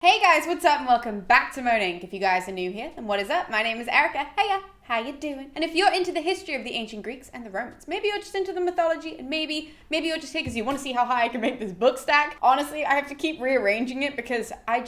Hey guys, what's up and welcome back to MoAn. If you guys are new here, then what is up? My name is Erica. Heya, how you doing? And if you're into the history of the ancient Greeks and the Romans, maybe you're just into the mythology, and maybe you're just here because you want to see how high I can make this book stack. Honestly, I have to keep rearranging it because I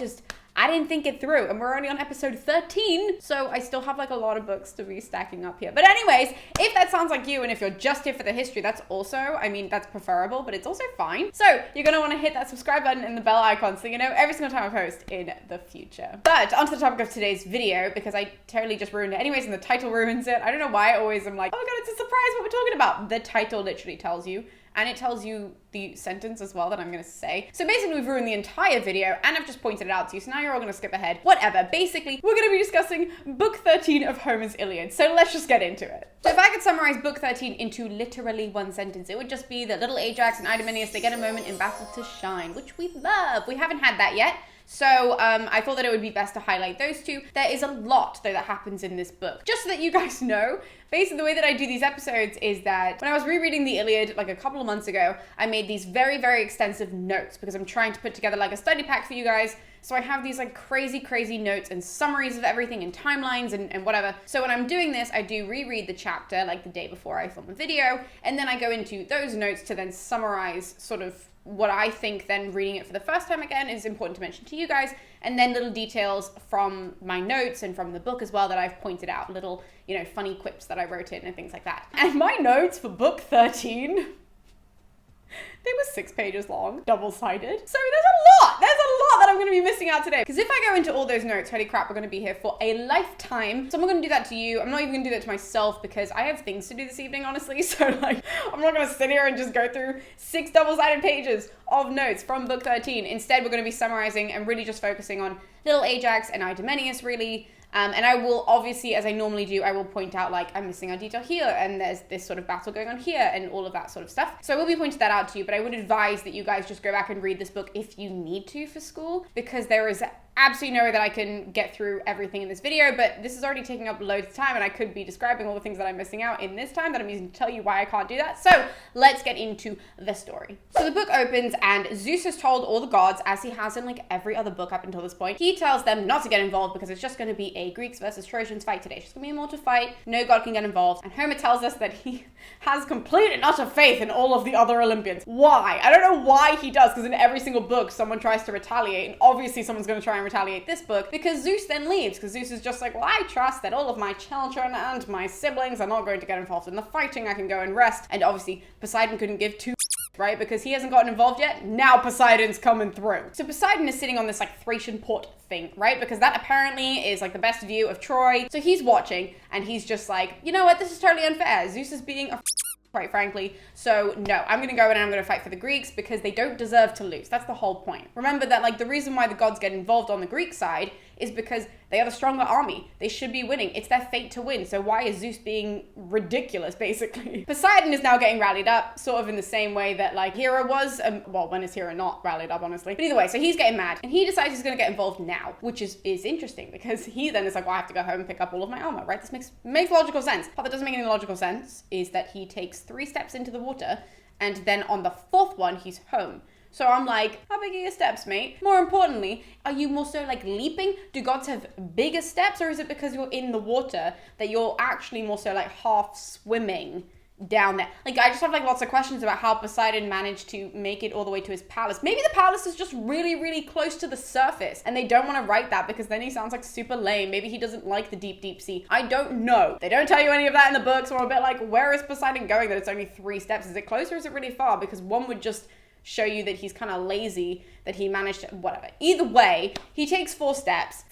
didn't think it through, and we're only on episode 13, so I still have like a lot of books to be stacking up here. But anyways, if that sounds like you, and if you're just here for the history, that's that's preferable, but it's also fine. So you're gonna wanna hit that subscribe button and the bell icon so you know every single time I post in the future. But onto the topic of today's video, because I totally just ruined it anyways, and the title ruins it. I don't know why I always am like, oh my god, it's a surprise what we're talking about. The title literally tells you. And it tells you the sentence as well that I'm gonna say. So basically we've ruined the entire video and I've just pointed it out to you, so now you're all gonna skip ahead. Whatever, basically we're gonna be discussing book 13 of Homer's Iliad. So let's just get into it. So if I could summarize book 13 into literally one sentence, it would just be that little Ajax and Idomeneus, they get a moment in battle to shine, which we love. We haven't had that yet. So I thought that it would be best to highlight those two. There is a lot, though, that happens in this book. Just so that you guys know, basically the way that I do these episodes is that when I was rereading the Iliad like a couple of months ago, I made these very, very extensive notes because I'm trying to put together like a study pack for you guys. So I have these like crazy notes and summaries of everything and timelines and whatever. So when I'm doing this, I do reread the chapter like the day before I film the video. And then I go into those notes to then summarize sort of what I think then reading it for the first time again is important to mention to you guys, and then little details from my notes and from the book as well that I've pointed out, little, you know, funny quips that I wrote in and things like that. And my notes for book 13, they were 6 pages long, double-sided. So there's a lot that I'm gonna be missing out today. Because if I go into all those notes, holy crap, we're gonna be here for a lifetime. So I'm not gonna do that to you. I'm not even gonna do that to myself because I have things to do this evening, honestly. So like, I'm not gonna sit here and just go through 6 double-sided pages of notes from book 13. Instead, we're gonna be summarizing and really just focusing on little Ajax and Idomeneus, really. And I will obviously, as I normally do, I will point out like I'm missing a detail here and there's this sort of battle going on here and all of that sort of stuff. So I will be pointing that out to you, but I would advise that you guys just go back and read this book if you need to for school, because there is absolutely no way that I can get through everything in this video, but this is already taking up loads of time and I could be describing all the things that I'm missing out in this time that I'm using to tell you why I can't do that. So let's get into the story. So the book opens and Zeus has told all the gods, as he has in like every other book up until this point, he tells them not to get involved because it's just going to be a Greeks versus Trojans fight today. It's just going to be a mortal fight. No god can get involved. And Homer tells us that he has complete and utter faith in all of the other Olympians. Why? I don't know why he does, because in every single book someone tries to retaliate, and obviously someone's going to try and retaliate this book, because Zeus then leaves, because Zeus is just like, well, I trust that all of my children and my siblings are not going to get involved in the fighting. I can go and rest. And obviously Poseidon couldn't give two right? Because he hasn't gotten involved yet. Now Poseidon's coming through. So Poseidon is sitting on this like Thracian port thing, right? Because that apparently is like the best view of Troy. So he's watching and he's just like, you know what? This is totally unfair. Zeus is being a quite frankly. So no, I'm gonna go in and I'm gonna fight for the Greeks because they don't deserve to lose. That's the whole point. Remember that like the reason why the gods get involved on the Greek side is because they are the stronger army. They should be winning. It's their fate to win. So why is Zeus being ridiculous, basically? Poseidon is now getting rallied up, sort of in the same way that like Hera was. Well, when is Hera not rallied up, honestly? But either way, so he's getting mad and he decides he's gonna get involved now, which is interesting because he then is like, well, I have to go home and pick up all of my armor, right? This makes logical sense. Part that doesn't make any logical sense is that he takes 3 steps into the water and then on the 4th one, he's home. So I'm like, how big are your steps, mate? More importantly, are you more so like leaping? Do gods have bigger steps, or is it because you're in the water that you're actually more so like half swimming down there? Like, I just have like lots of questions about how Poseidon managed to make it all the way to his palace. Maybe the palace is just really close to the surface and they don't want to write that because then he sounds like super lame. Maybe he doesn't like the deep sea. I don't know. They don't tell you any of that in the book, so I'm a bit like, where is Poseidon going that it's only 3 steps? Is it close or is it really far? Because one would just show you that he's kind of lazy, that he managed to, whatever. Either way, he takes 4 steps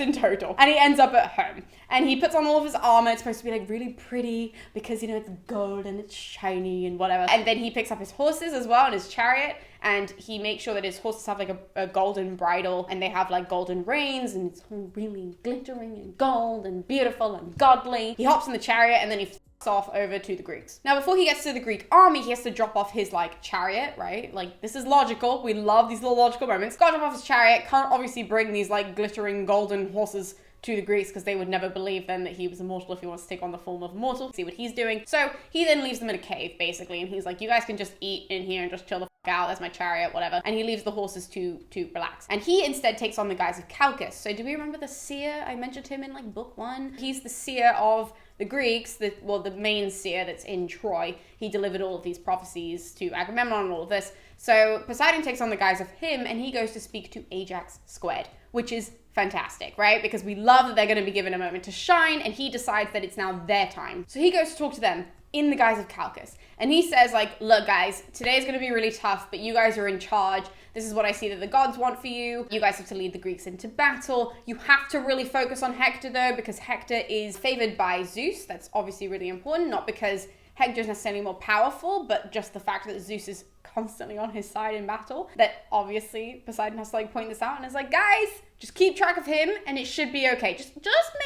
in total, and he ends up at home. And he puts on all of his armor. It's supposed to be like really pretty because, you know, it's gold and it's shiny and whatever. And then he picks up his horses as well and his chariot, and he makes sure that his horses have like a golden bridle and they have like golden reins and it's all really glittering and gold and beautiful and godly. He hops in the chariot and then he off over to the Greeks. Now, before he gets to the Greek army, he has to drop off his like chariot, right? Like, this is logical. We love these little logical moments. Gotta drop off his chariot. Can't obviously bring these like glittering golden horses to the Greeks because they would never believe then that he was immortal if he wants to take on the form of a mortal. See what he's doing. So he then leaves them in a cave basically, and he's like, you guys can just eat in here and just chill the out, there's my chariot, whatever. And he leaves the horses to relax. And he instead takes on the guise of Calchas. So do we remember the seer? I mentioned him in like book 1. He's the seer of the Greeks, the main seer that's in Troy. He delivered all of these prophecies to Agamemnon and all of this. So Poseidon takes on the guise of him and he goes to speak to Ajax squared, which is fantastic, right? Because we love that they're going to be given a moment to shine, and he decides that it's now their time. So he goes to talk to them in the guise of Calchas. And he says, like, look, guys, today's going to be really tough, but you guys are in charge. This is what I see that the gods want for you. You guys have to lead the Greeks into battle. You have to really focus on Hector, though, because Hector is favored by Zeus. That's obviously really important, not because Hector is necessarily more powerful, but just the fact that Zeus is constantly on his side in battle, that obviously Poseidon has to like point this out and is like, guys, just keep track of him and it should be okay. Just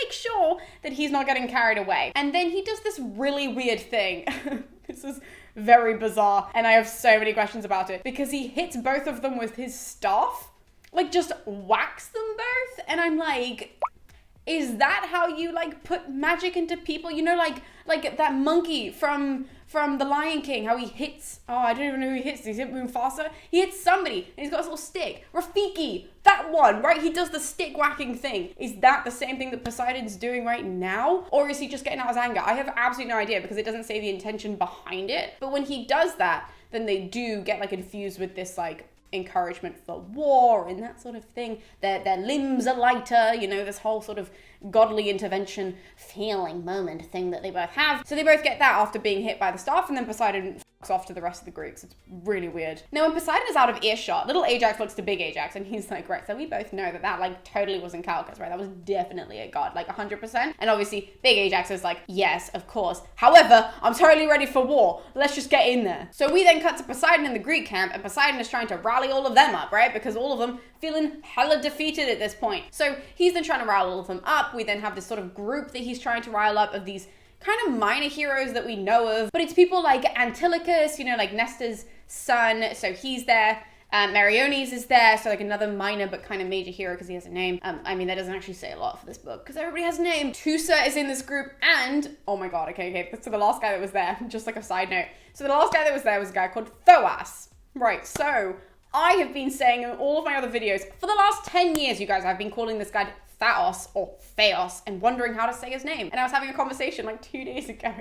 make sure that he's not getting carried away. And then he does this really weird thing. This is very bizarre and I have so many questions about it, because he hits both of them with his staff, like just whacks them both. And I'm like, is that how you like put magic into people? You know, like that monkey from The Lion King, how he hits, I don't even know who he hits. Does he hit Mufasa? He hits somebody and he's got his little stick. Rafiki, that one, right? He does the stick whacking thing. Is that the same thing that Poseidon's doing right now? Or is he just getting out his anger? I have absolutely no idea, because it doesn't say the intention behind it. But when he does that, then they do get like infused with this like encouragement for war and that sort of thing. Their limbs are lighter, you know, this whole sort of godly intervention feeling moment thing that they both have. So they both get that after being hit by the staff, and then Poseidon fucks off to the rest of the Greeks. It's really weird. Now when Poseidon is out of earshot, little Ajax looks to big Ajax and he's like, right, so we both know that like totally wasn't Calchas, right? That was definitely a god, like 100%. And obviously big Ajax is like, yes, of course. However, I'm totally ready for war. Let's just get in there. So we then cut to Poseidon in the Greek camp, and Poseidon is trying to rally all of them up, right? Because all of them feeling hella defeated at this point. So he's then trying to rile all of them up. We then have this sort of group that he's trying to rile up of these kind of minor heroes that we know of, but it's people like Antilochus, you know, like Nestor's son, so he's there. Meriones is there, so like another minor but kind of major hero because he has a name. I mean, that doesn't actually say a lot for this book because everybody has a name. Teucer is in this group, and oh my god, okay, so the last guy that was there, just like a side note, so the last guy that was there was a guy called Thoas. Right, so I have been saying in all of my other videos for the last 10 years, you guys, I've been calling this guy Thaos or Theos and wondering how to say his name. And I was having a conversation like 2 days ago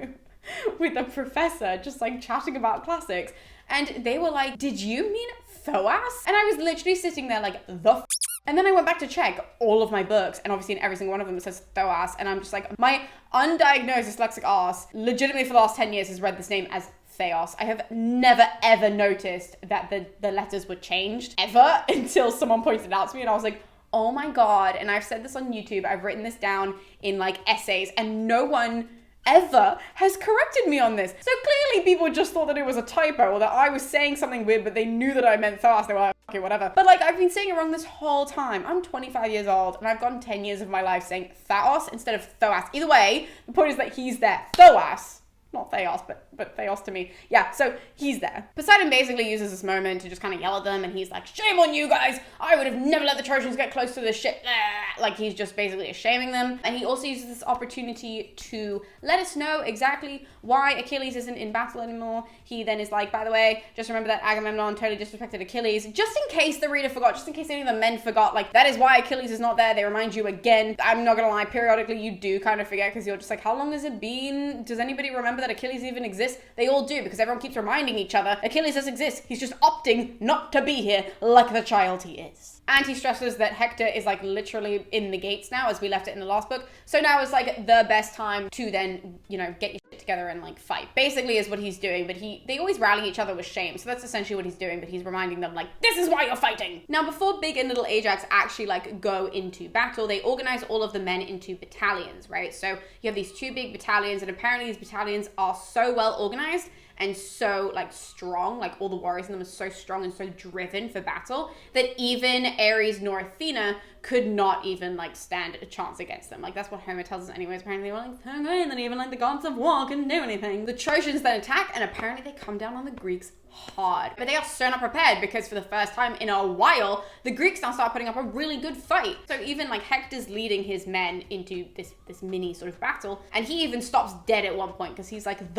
with a professor, just like chatting about classics. And they were like, did you mean Thoas? And I was literally sitting there like, and then I went back to check all of my books, and obviously in every single one of them it says Thoas, and I'm just like, my undiagnosed dyslexic ass legitimately for the last 10 years has read this name as Theos. I have never ever noticed that the letters were changed ever until someone pointed it out to me, and I was like, oh my god. And I've said this on YouTube, I've written this down in like essays, and no one ever has corrected me on this. So clearly people just thought that it was a typo, or that I was saying something weird, but they knew that I meant Thoas. They were like, okay, whatever. But like, I've been saying it wrong this whole time. I'm 25 years old, and I've gone 10 years of my life saying Thaos instead of Thoas. Either way, the point is that he's there. Thoas. Not Theos, but Theos to me. Yeah, so he's there. Poseidon basically uses this moment to just kind of yell at them, and he's like, shame on you guys! I would have never let the Trojans get close to this shit. Like, he's just basically shaming them. And he also uses this opportunity to let us know exactly why Achilles isn't in battle anymore. He then is like, by the way, just remember that Agamemnon totally disrespected Achilles. Just in case the reader forgot, just in case any of the men forgot, like, that is why Achilles is not there. They remind you again. I'm not gonna lie, periodically you do kind of forget, because you're just like, how long has it been? Does anybody remember that Achilles even exists? They all do, because everyone keeps reminding each other Achilles does exist. He's just opting not to be here like the child he is. And he stresses that Hector is like literally in the gates now, as we left it in the last book. So now is like the best time to then, you know, get your shit together and like fight. Basically is what he's doing, but they always rally each other with shame. So that's essentially what he's doing, but he's reminding them like, this is why you're fighting. Now, before Big and Little Ajax actually like go into battle, they organize all of the men into battalions, right? So you have these 2 big battalions, and apparently these battalions are so well organized and so like strong, like all the warriors in them are so strong and so driven for battle that even Ares nor Athena could not even like stand a chance against them. Like that's what Homer tells us anyways. Apparently they were like, okay, and then even like the gods of war couldn't do anything. The Trojans then attack, and apparently they come down on the Greeks hard. But they are so not prepared, because for the first time in a while, the Greeks now start putting up a really good fight. So even like Hector's leading his men into this mini sort of battle, and he even stops dead at one point because he's like,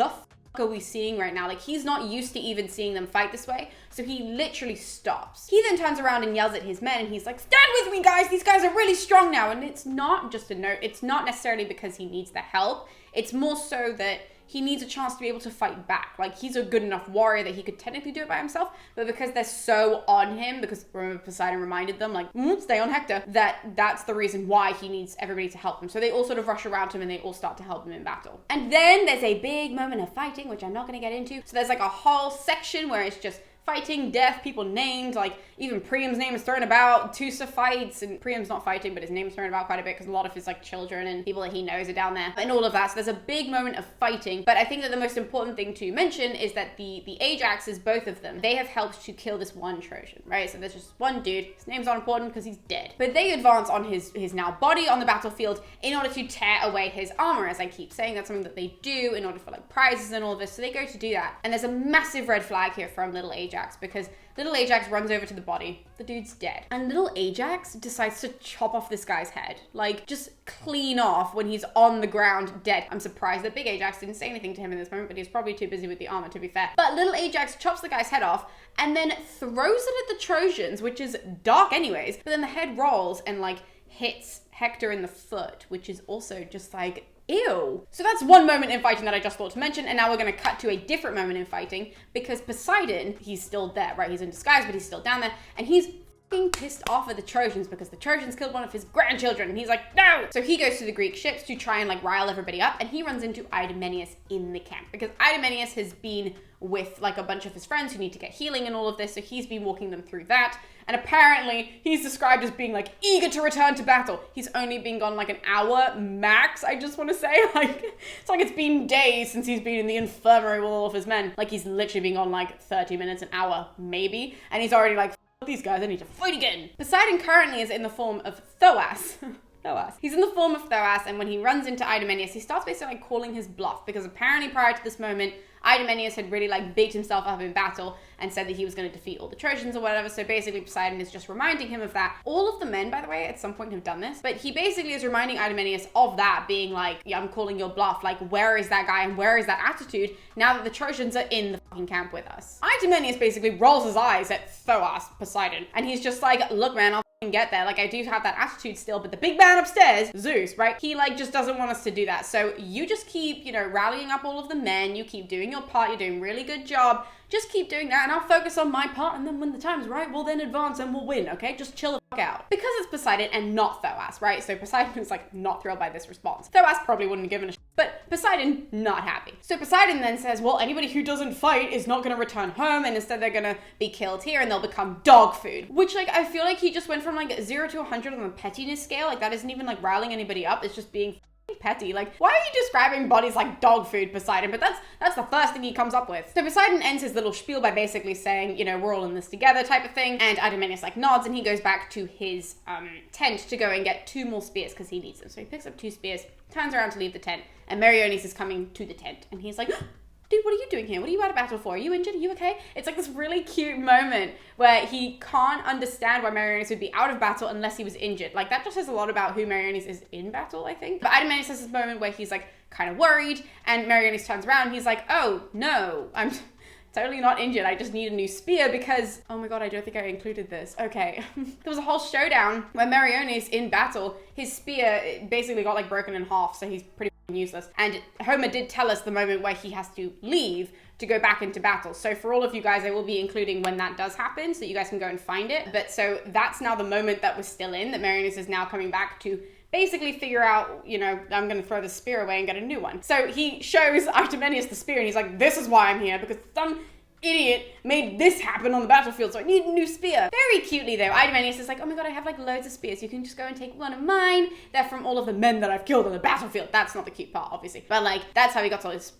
are we seeing right now? Like, he's not used to even seeing them fight this way, so he literally stops. He then turns around and yells at his men, and he's like, stand with me, guys, these guys are really strong now. And it's not just a note, it's not necessarily because he needs the help, it's more so that he needs a chance to be able to fight back. Like, he's a good enough warrior that he could technically do it by himself, but because they're so on him, because remember Poseidon reminded them, like, stay on Hector, that's the reason why he needs everybody to help him. So they all sort of rush around him and they all start to help him in battle. And then there's a big moment of fighting, which I'm not gonna get into. So there's like a whole section where it's just fighting, death, people named, like even Priam's name is thrown about, Teucer fights, and Priam's not fighting, but his name's thrown about quite a bit because a lot of his like children and people that he knows are down there and all of that. So there's a big moment of fighting, but I think that the most important thing to mention is that the Ajaxes, both of them, they have helped to kill this one Trojan, right? So there's just one dude, his name's not important because he's dead, but they advance on his now body on the battlefield in order to tear away his armor. As I keep saying, that's something that they do in order for like prizes and all of this, so they go to do that. And there's a massive red flag here from Little Ajax, because Little Ajax runs over to the body, the dude's dead, and Little Ajax decides to chop off this guy's head, like just clean off when he's on the ground dead. I'm surprised that Big Ajax didn't say anything to him in this moment, but he's probably too busy with the armor, to be fair. But Little Ajax chops the guy's head off and then throws it at the Trojans, which is dark anyways, but then the head rolls and like hits Hector in the foot, which is also just like, ew. So that's one moment in fighting that I just thought to mention, and now we're gonna cut to a different moment in fighting, because Poseidon, he's still there, right? He's in disguise, but he's still down there, and he's fucking pissed off at the Trojans because the Trojans killed one of his grandchildren, and he's like, no! So he goes to the Greek ships to try and like rile everybody up, and he runs into Idomeneus in the camp, because Idomeneus has been with like a bunch of his friends who need to get healing and all of this, so he's been walking them through that. And apparently he's described as being like eager to return to battle. He's only been gone like an hour max, I just want to say. Like, it's like it's been days since he's been in the infirmary with all of his men. Like, he's literally been gone like 30 minutes, an hour maybe, and he's already like, these guys, I need to fight again. Poseidon currently is in the form of Thoas. Thoas. He's in the form of Thoas, and when he runs into Idomeneus, he starts basically like calling his bluff, because apparently prior to this moment, Idomeneus had really like beat himself up in battle and said that he was going to defeat all the Trojans or whatever. So basically Poseidon is just reminding him of that. All of the men, by the way, at some point have done this, but he basically is reminding Idomeneus of that, being like, yeah, I'm calling your bluff. Like, where is that guy and where is that attitude now that the Trojans are in the fucking camp with us? Idomeneus basically rolls his eyes at Thoas, Poseidon, and he's just like, look man, I'll get there. Like, I do have that attitude still, but the big man upstairs, Zeus, right? He like just doesn't want us to do that. So you just keep, you know, rallying up all of the men, you keep doing your part, you're doing a really good job. Just keep doing that and I'll focus on my part, and then when the time's right, we'll then advance and we'll win, okay? Just chill the fuck out. Because it's Poseidon and not Thoas, right? So Poseidon is like not thrilled by this response. Thoas probably wouldn't have given a shit, but Poseidon not happy. So Poseidon then says, well, anybody who doesn't fight is not gonna return home, and instead they're gonna be killed here and they'll become dog food. Which like, I feel like he just went from like 0 to 100 on the pettiness scale. Like, that isn't even like riling anybody up, it's just being petty. Like, why are you describing bodies like dog food, Poseidon? But that's the first thing he comes up with. So Poseidon ends his little spiel by basically saying, you know, we're all in this together type of thing, and Idomeneus like nods, and he goes back to his tent to go and get 2 more spears because he needs them. So he picks up 2 spears, turns around to leave the tent, and Meriones is coming to the tent, and he's like, dude, what are you doing here? What are you out of battle for? Are you injured? Are you okay? It's like this really cute moment where he can't understand why Meriones would be out of battle unless he was injured. Like, that just says a lot about who Meriones is in battle, I think. But Idomeneus has this moment where he's like kind of worried, and Meriones turns around and he's like, oh no, I'm totally not injured. I just need a new spear because, oh my god, I don't think I included this. Okay. There was a whole showdown where Meriones in battle, his spear basically got like broken in half, so he's pretty useless. And Homer did tell us the moment where he has to leave to go back into battle. So for all of you guys, I will be including when that does happen so that you guys can go and find it. But so that's now the moment that we're still in, that Meriones is now coming back to basically figure out, you know, I'm going to throw the spear away and get a new one. So he shows Idomeneus the spear and he's like, this is why I'm here, because some idiot made this happen on the battlefield, so I need a new spear. Very cutely though, Idomeneus is like, oh my god, I have like loads of spears. You can just go and take one of mine. They're from all of the men that I've killed on the battlefield. That's not the cute part, obviously. But like, that's how he got all his,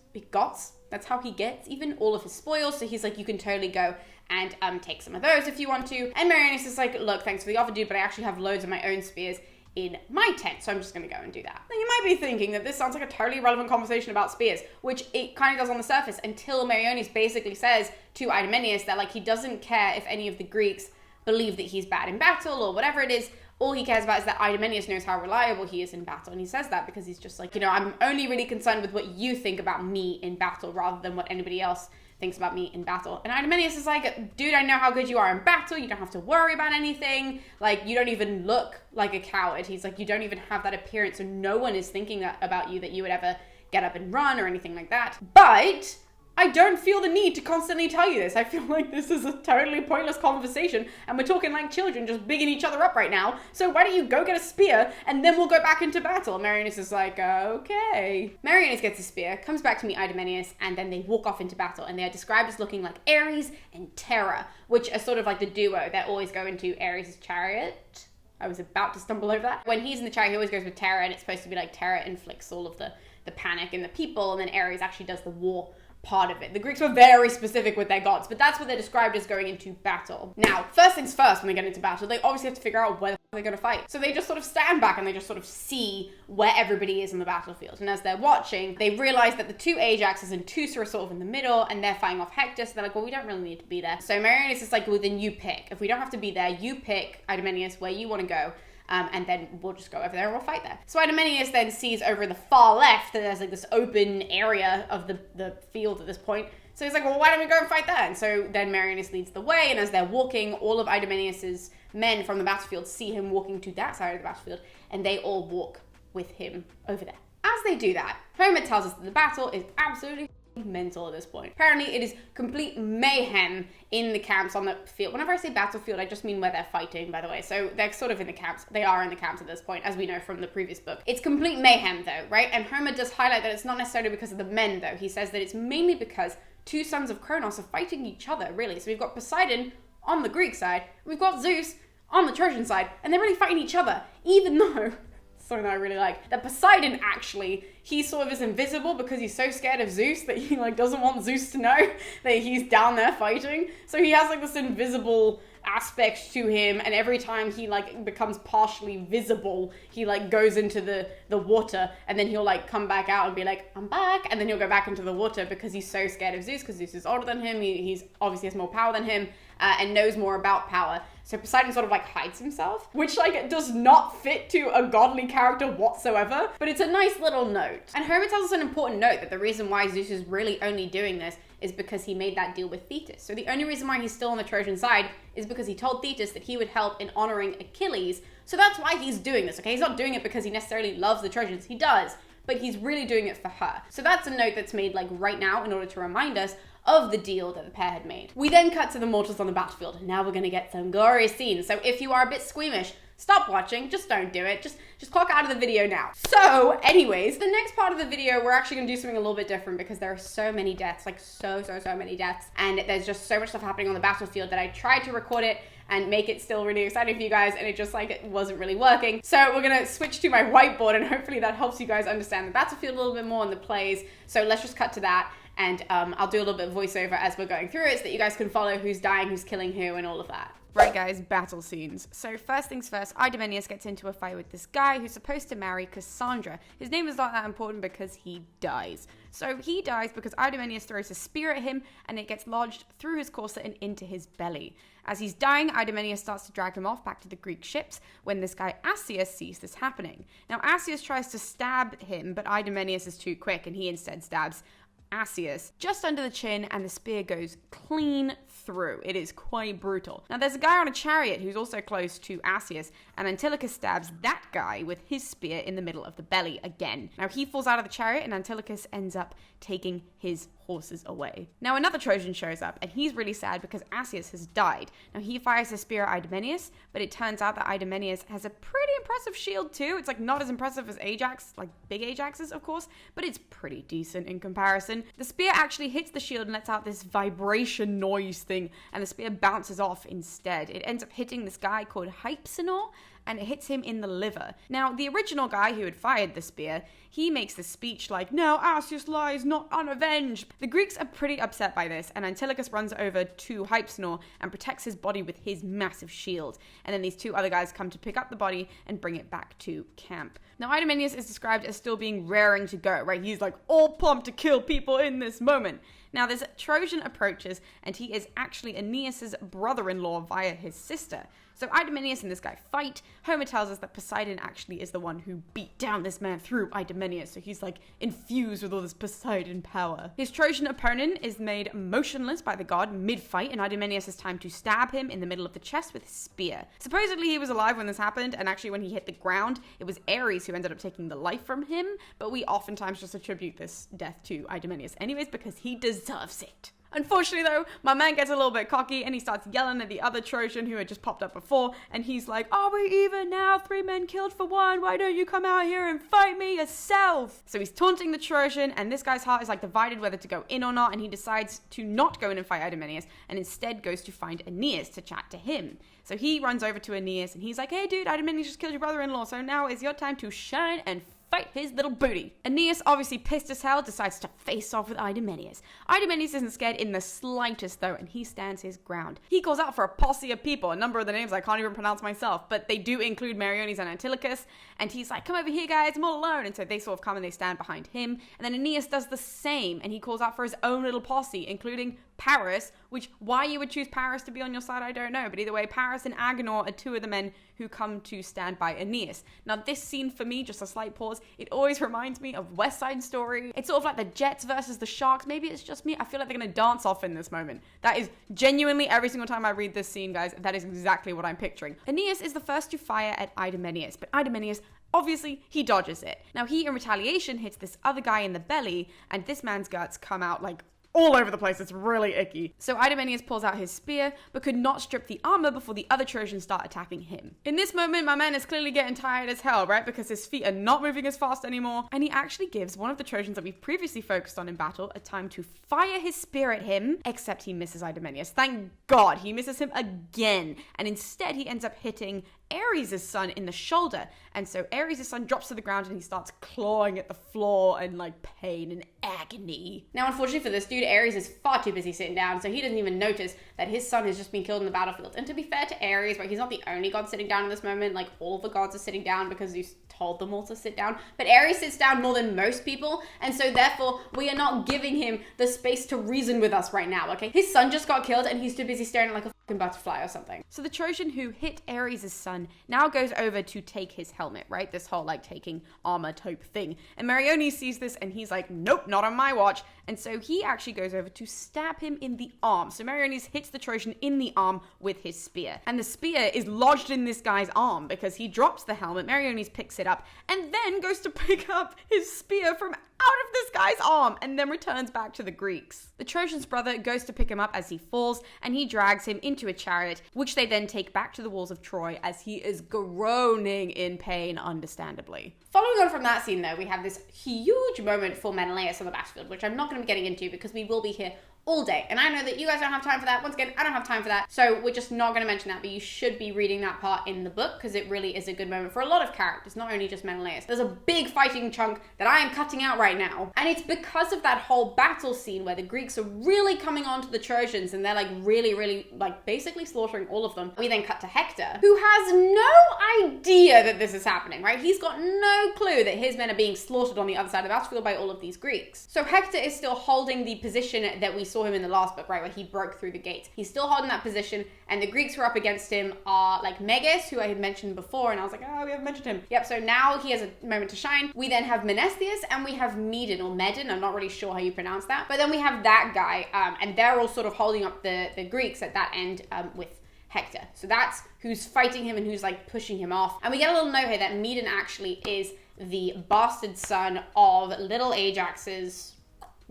that's how he gets even all of his spoils. So he's like, you can totally go and take some of those if you want to. And Meriones is like, look, thanks for the offer, dude, but I actually have loads of my own spears in my tent, so I'm just gonna go and do that. Now you might be thinking that this sounds like a totally relevant conversation about spears, which it kind of does on the surface, until Meriones basically says to Idomeneus that like he doesn't care if any of the Greeks believe that he's bad in battle or whatever it is. All he cares about is that Idomeneus knows how reliable he is in battle. And he says that because he's just like, I'm only really concerned with what you think about me in battle rather than what anybody else thinks about me in battle. And Idomeneus is like, dude, I know how good you are in battle. You don't have to worry about anything. Like, you don't even look like a coward. He's like, you don't even have that appearance. So no one is thinking about you that you would ever get up and run or anything like that. But I don't feel the need to constantly tell you this. I feel like this is a totally pointless conversation and we're talking like children just bigging each other up right now. So why don't you go get a spear and then we'll go back into battle? Meriones is like, okay. Meriones gets a spear, comes back to meet Idomeneus, and then they walk off into battle, and they are described as looking like Ares and Terra, which are sort of like the duo that always go into Ares' chariot. I was about to stumble over that. When he's in the chariot, he always goes with Terra, and it's supposed to be like Terra inflicts all of the panic in the people, and then Ares actually does the war part of it. The Greeks were very specific with their gods, but that's what they're described as going into battle. Now, first things first, when they get into battle, they obviously have to figure out where they're going to fight. So they just sort of stand back and they just sort of see where everybody is on the battlefield. And as they're watching, they realize that the two Ajaxes and Teucer are sort of in the middle, and they're fighting off Hector, so they're like, well, we don't really need to be there. So Meriones is like, well, then you pick. If we don't have to be there, you pick, Idomeneus, where you want to go. And then we'll just go over there and we'll fight there. So Idomeneus then sees over the far left that there's like this open area of the field at this point. So he's like, well, why don't we go and fight there? And so then Meriones leads the way, and as they're walking, all of Idomeneus's men from the battlefield see him walking to that side of the battlefield, and they all walk with him over there. As they do that, Homer tells us that the battle is absolutely mental at this point. Apparently it is complete mayhem in the camps on the field. Whenever I say battlefield, I just mean where they're fighting, by the way. So they're sort of in the camps. They are in the camps at this point, as we know from the previous book. It's complete mayhem though, right? And Homer does highlight that it's not necessarily because of the men though. He says that it's mainly because two sons of Kronos are fighting each other, really. So we've got Poseidon on the Greek side, we've got Zeus on the Trojan side, and they're really fighting each other, even though something that I really like, that Poseidon actually, he sort of is invisible because he's so scared of Zeus that he like doesn't want Zeus to know that he's down there fighting. So he has like this invisible aspect to him, and every time he like becomes partially visible, he like goes into the water, and then he'll like come back out and be like, I'm back, and then he'll go back into the water because he's so scared of Zeus, because Zeus is older than him, he's obviously has more power than him, and knows more about power. So Poseidon sort of like hides himself, which like does not fit to a godly character whatsoever, but it's a nice little note. And Homer tells us an important note that the reason why Zeus is really only doing this is because he made that deal with Thetis. So the only reason why he's still on the Trojan side is because he told Thetis that he would help in honoring Achilles. So that's why he's doing this, okay? He's not doing it because he necessarily loves the Trojans. He does, but he's really doing it for her. So that's a note that's made like right now in order to remind us of the deal that the pair had made. We then cut to the mortals on the battlefield, and now we're gonna get some gory scenes. So if you are a bit squeamish, stop watching, just don't do it. Just clock out of the video now. So anyways, the next part of the video, we're actually gonna do something a little bit different because there are so many deaths, like so many deaths. And there's just so much stuff happening on the battlefield that I tried to record it and make it still really exciting for you guys, and it just like, it wasn't really working. So we're gonna switch to my whiteboard, and hopefully that helps you guys understand the battlefield a little bit more and the plays. So let's just cut to that. And I'll do a little bit of voiceover as we're going through it so that you guys can follow who's dying, who's killing who, and all of that. Right guys, battle scenes. So first things first, Idomeneus gets into a fight with this guy who's supposed to marry Cassandra. His name is not that important because he dies. So he dies because Idomeneus throws a spear at him, and it gets lodged through his corset and into his belly. As he's dying, Idomeneus starts to drag him off back to the Greek ships when this guy Asius sees this happening. Now Asius tries to stab him, but Idomeneus is too quick and he instead stabs Asius just under the chin, and the spear goes clean through. It is quite brutal. Now there's a guy on a chariot who's also close to Asius, and Antilochus stabs that guy with his spear in the middle of the belly again. Now he falls out of the chariot, and Antilochus ends up taking his horses away. Now another Trojan shows up, and he's really sad because Asius has died. Now he fires his spear at Idomeneus, but it turns out that Idomeneus has a pretty impressive shield too. It's like not as impressive as Ajax, like big Ajax's of course, but it's pretty decent in comparison. The spear actually hits the shield and lets out this vibration noise thing, and the spear bounces off instead. It ends up hitting this guy called Hypsenor, and it hits him in the liver. Now, the original guy who had fired the spear, he makes this speech like, "Now Asius lies not unavenged." The Greeks are pretty upset by this, and Antilochus runs over to Hypsenor and protects his body with his massive shield. And then these two other guys come to pick up the body and bring it back to camp. Now, Idomeneus is described as still being raring to go, right? He's like all pumped to kill people in this moment. Now, this Trojan approaches, and he is actually Aeneas's brother-in-law via his sister. So Idomeneus and this guy fight. Homer tells us that Poseidon actually is the one who beat down this man through Idomeneus, so he's like infused with all this Poseidon power. His Trojan opponent is made motionless by the god mid-fight, and Idomeneus has time to stab him in the middle of the chest with his spear. Supposedly he was alive when this happened, and actually when he hit the ground, it was Ares who ended up taking the life from him, but we oftentimes just attribute this death to Idomeneus anyways because he deserves it. Unfortunately though, my man gets a little bit cocky and he starts yelling at the other Trojan who had just popped up before, and he's like, "Are we even now? 3 men killed for 1. Why don't you come out here and fight me yourself?" So he's taunting the Trojan, and this guy's heart is like divided whether to go in or not, and he decides to not go in and fight Idomeneus and instead goes to find Aeneas to chat to him. So he runs over to Aeneas and he's like, "Hey dude, Idomeneus just killed your brother-in-law, so now is your time to shine and fight his little booty." Aeneas, obviously pissed as hell, decides to face off with Idomeneus. Idomeneus isn't scared in the slightest though, and he stands his ground. He calls out for a posse of people, a number of the names I can't even pronounce myself, but they do include Meriones and Antilochus, and he's like, "Come over here guys, I'm all alone," and so they sort of come and they stand behind him, and then Aeneas does the same, and he calls out for his own little posse, including Paris, which why you would choose Paris to be on your side, I don't know, but either way, Paris and Agenor are 2 of the men who come to stand by Aeneas. Now this scene for me, just a slight pause, it always reminds me of West Side Story. It's sort of like the Jets versus the Sharks. Maybe it's just me. I feel like they're gonna dance off in this moment. That is genuinely, every single time I read this scene, guys, that is exactly what I'm picturing. Aeneas is the first to fire at Idomeneus, but Idomeneus, obviously, he dodges it. Now he, in retaliation, hits this other guy in the belly, and this man's guts come out like all over the place. It's really icky. So Idomeneus pulls out his spear, but could not strip the armor before the other Trojans start attacking him. In this moment, my man is clearly getting tired as hell, right? Because his feet are not moving as fast anymore, and he actually gives one of the Trojans that we've previously focused on in battle a time to fire his spear at him, except he misses Idomeneus. Thank God, he misses him again, and instead he ends up hitting Ares' son in the shoulder, and so Ares' son drops to the ground and he starts clawing at the floor in like pain and agony. Now unfortunately for this dude, Ares is far too busy sitting down, so he doesn't even notice that his son has just been killed in the battlefield. And to be fair to Ares, right, he's not the only god sitting down in this moment. Like, all the gods are sitting down because Zeus told them all to sit down, but Ares sits down more than most people, and so therefore we are not giving him the space to reason with us right now, okay? His son just got killed and he's too busy staring at like a fucking butterfly or something. So the Trojan who hit Ares' son now goes over to take his helmet, right? This whole like taking armor type thing. And Meriones sees this and he's like, "Nope, not on my watch." And so he actually goes over to stab him in the arm. So Meriones hits the Trojan in the arm with his spear. And the spear is lodged in this guy's arm because he drops the helmet. Meriones picks it up and then goes to pick up his spear from out of this guy's arm and then returns back to the Greeks. The Trojan's brother goes to pick him up as he falls, and he drags him into a chariot, which they then take back to the walls of Troy as he is groaning in pain, understandably. Following on from that scene though, we have this huge moment for Menelaus on the battlefield, which I'm not going to be getting into because we will be here all day. And I know that you guys don't have time for that. Once again, I don't have time for that. So we're just not going to mention that, but you should be reading that part in the book because it really is a good moment for a lot of characters, not only just Menelaus. There's a big fighting chunk that I am cutting out right now. And it's because of that whole battle scene where the Greeks are really coming on to the Trojans and they're like really like basically slaughtering all of them. We then cut to Hector, who has no idea that this is happening, right? He's got no clue that his men are being slaughtered on the other side of the battlefield by all of these Greeks. So Hector is still holding the position that we saw him in the last book, right, where he broke through the gates. He's still holding that position, and the Greeks who are up against him are like Meges, who I had mentioned before, and I was like, oh, we haven't mentioned him. Yep, so now he has a moment to shine. We then have Menestheus, and we have Medon, or Medon, I'm not really sure how you pronounce that, but then we have that guy, and they're all sort of holding up the Greeks at that end with Hector. So that's who's fighting him and who's like pushing him off. And we get a little note here that Medon actually is the bastard son of Little Ajax's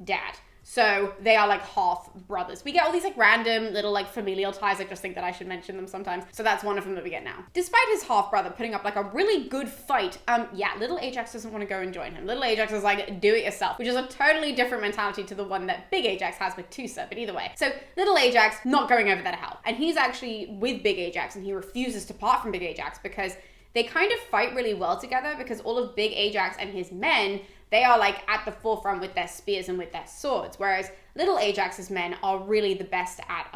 dad. So they are like half brothers. We get all these like random little like familial ties. I just think that I should mention them sometimes. So that's one of them that we get now. Despite his half brother putting up like a really good fight, yeah, Little Ajax doesn't want to go and join him. Little Ajax is like, do it yourself, which is a totally different mentality to the one that Big Ajax has with Teucer, but either way. So Little Ajax not going over there to help. And he's actually with Big Ajax and he refuses to part from Big Ajax because they kind of fight really well together because all of Big Ajax and his men, they are like at the forefront with their spears and with their swords, whereas Little Ajax's men are really the best at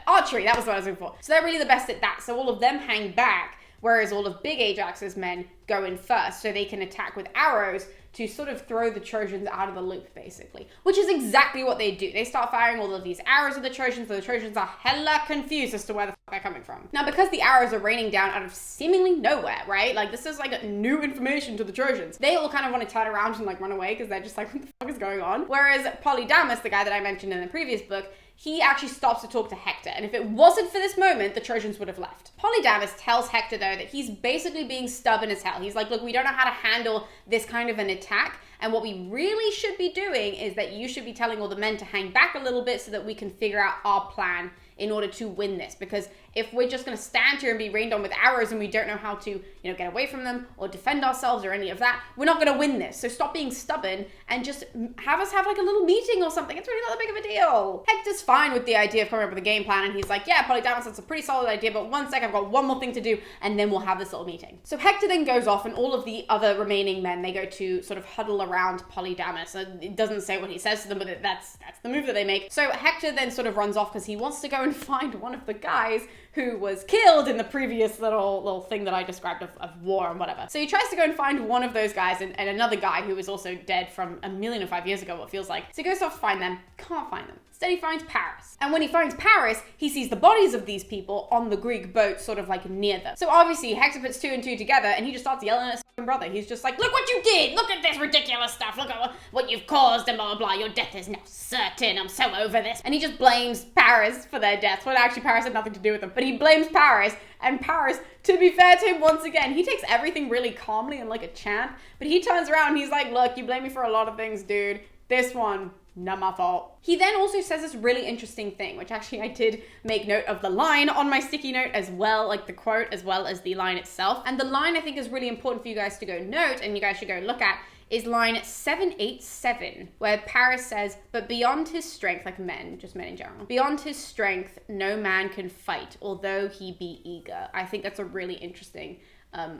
archery. That was what I was looking for. So they're really the best at that. So all of them hang back, whereas all of big Ajax's men go in first so they can attack with arrows to sort of throw the Trojans out of the loop, basically. Which is exactly what they do. They start firing all of these arrows at the Trojans, so the Trojans are hella confused as to where the fuck they're coming from. Now, because the arrows are raining down out of seemingly nowhere, right? Like, this is like new information to the Trojans. They all kind of want to turn around and like run away because they're just like, what the fuck is going on? Whereas Polydamas, the guy that I mentioned in the previous book, he actually stops to talk to Hector. And if it wasn't for this moment, the Trojans would have left. Polydamas tells Hector, though, that he's basically being stubborn as hell. He's like, look, we don't know how to handle this kind of an attack. And what we really should be doing is that you should be telling all the men to hang back a little bit so that we can figure out our plan in order to win this. Because if we're just going to stand here and be rained on with arrows and we don't know how to, get away from them or defend ourselves or any of that, we're not going to win this. So stop being stubborn and just have us have like a little meeting or something. It's really not that big of a deal. Hector's fine with the idea of coming up with a game plan, and he's like, yeah, Polydamas, that's a pretty solid idea, but one sec, I've got one more thing to do, and then we'll have this little meeting. So Hector then goes off, and all of the other remaining men, they go to sort of huddle around Polydamas. It doesn't say what he says to them, but that's the move that they make. So Hector then sort of runs off because he wants to go and find one of the guys who was killed in the previous little thing that I described of war and whatever. So he tries to go and find one of those guys and another guy who was also dead from 1,005 years ago, what feels like. So he goes off to find them, can't find them. Instead he finds Paris. And when he finds Paris, he sees the bodies of these people on the Greek boat sort of like near them. So obviously Hector puts two and two together and he just starts yelling at his brother. He's just like, look what you did! Look at this ridiculous stuff! Look at what you've caused and blah, blah, blah. Your death is now certain. I'm so over this. And he just blames Paris for their deaths. When actually Paris had nothing to do with them. But he blames Paris, and Paris, to be fair to him once again, he takes everything really calmly and like a champ. But he turns around and he's like, look, you blame me for a lot of things, dude. This one, not my fault. He then also says this really interesting thing, which actually I did make note of the line on my sticky note as well, like the quote as well as the line itself. And the line I think is really important for you guys to go note and you guys should go look at is line 787, where Paris says, but beyond his strength, like men, just men in general, beyond his strength, no man can fight, although he be eager. I think that's a really interesting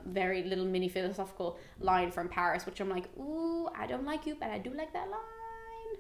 very little mini philosophical line from Paris, which I'm like, ooh, I don't like you, but I do like that line.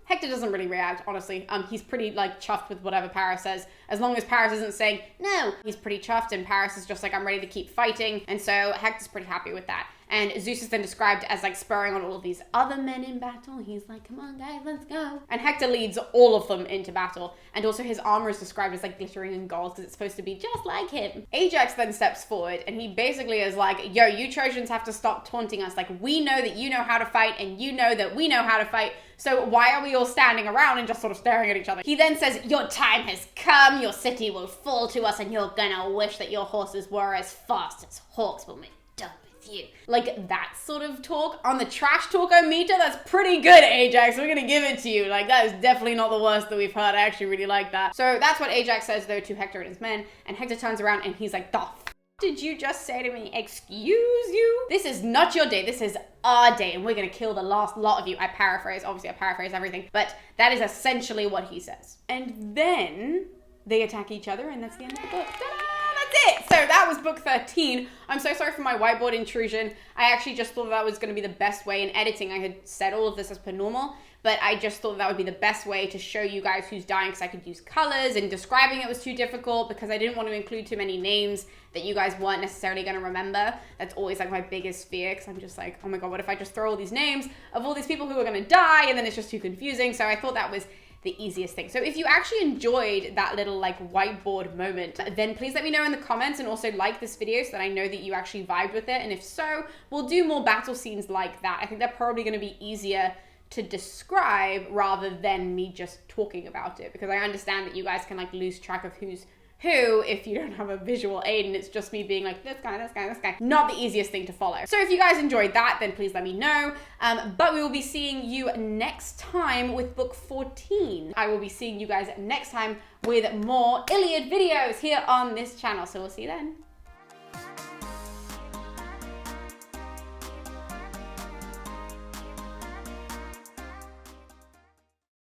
Hector doesn't really react, honestly. He's pretty like chuffed with whatever Paris says. As long as Paris isn't saying no, he's pretty chuffed, and Paris is just like, I'm ready to keep fighting. And so Hector's pretty happy with that. And Zeus is then described as like spurring on all of these other men in battle. He's like, come on guys, let's go. And Hector leads all of them into battle. And also his armor is described as like glittering in gold because it's supposed to be just like him. Ajax then steps forward and he basically is like, yo, you Trojans have to stop taunting us. Like, we know that you know how to fight and you know that we know how to fight. So why are we all standing around and just sort of staring at each other? He then says, your time has come, your city will fall to us, and you're gonna wish that your horses were as fast as hawks will make done with you. Like that sort of talk. On the trash talk-o-meter, that's pretty good, Ajax. We're gonna give it to you. Like, that is definitely not the worst that we've heard. I actually really like that. So that's what Ajax says, though, to Hector and his men. And Hector turns around and he's like, the did you just say to me? Excuse you? This is not your day. This is our day, and we're gonna kill the last lot of you. I paraphrase. Obviously, I paraphrase everything, but that is essentially what he says. And then they attack each other, and that's the end of the book. Ta-da! That's it. So that was book 13. I'm so sorry for my whiteboard intrusion. I actually just thought that was going to be the best way in editing. I had said all of this as per normal, but I just thought that would be the best way to show you guys who's dying, because I could use colors, and describing it was too difficult because I didn't want to include too many names that you guys weren't necessarily going to remember. That's always like my biggest fear, because I'm just like, oh my god, what if I just throw all these names of all these people who are going to die, and then it's just too confusing. So I thought that was the easiest thing. So if you actually enjoyed that little like whiteboard moment, then please let me know in the comments, and also like this video so that I know that you actually vibed with it. And if so, we'll do more battle scenes like that. I think they're probably going to be easier to describe rather than me just talking about it, because I understand that you guys can like lose track of who's who if you don't have a visual aid and it's just me being like, this guy, this guy, this guy. Not the easiest thing to follow. So if you guys enjoyed that, then please let me know. But we will be seeing you next time with book 14. I will be seeing you guys next time with more Iliad videos here on this channel. So we'll see you then.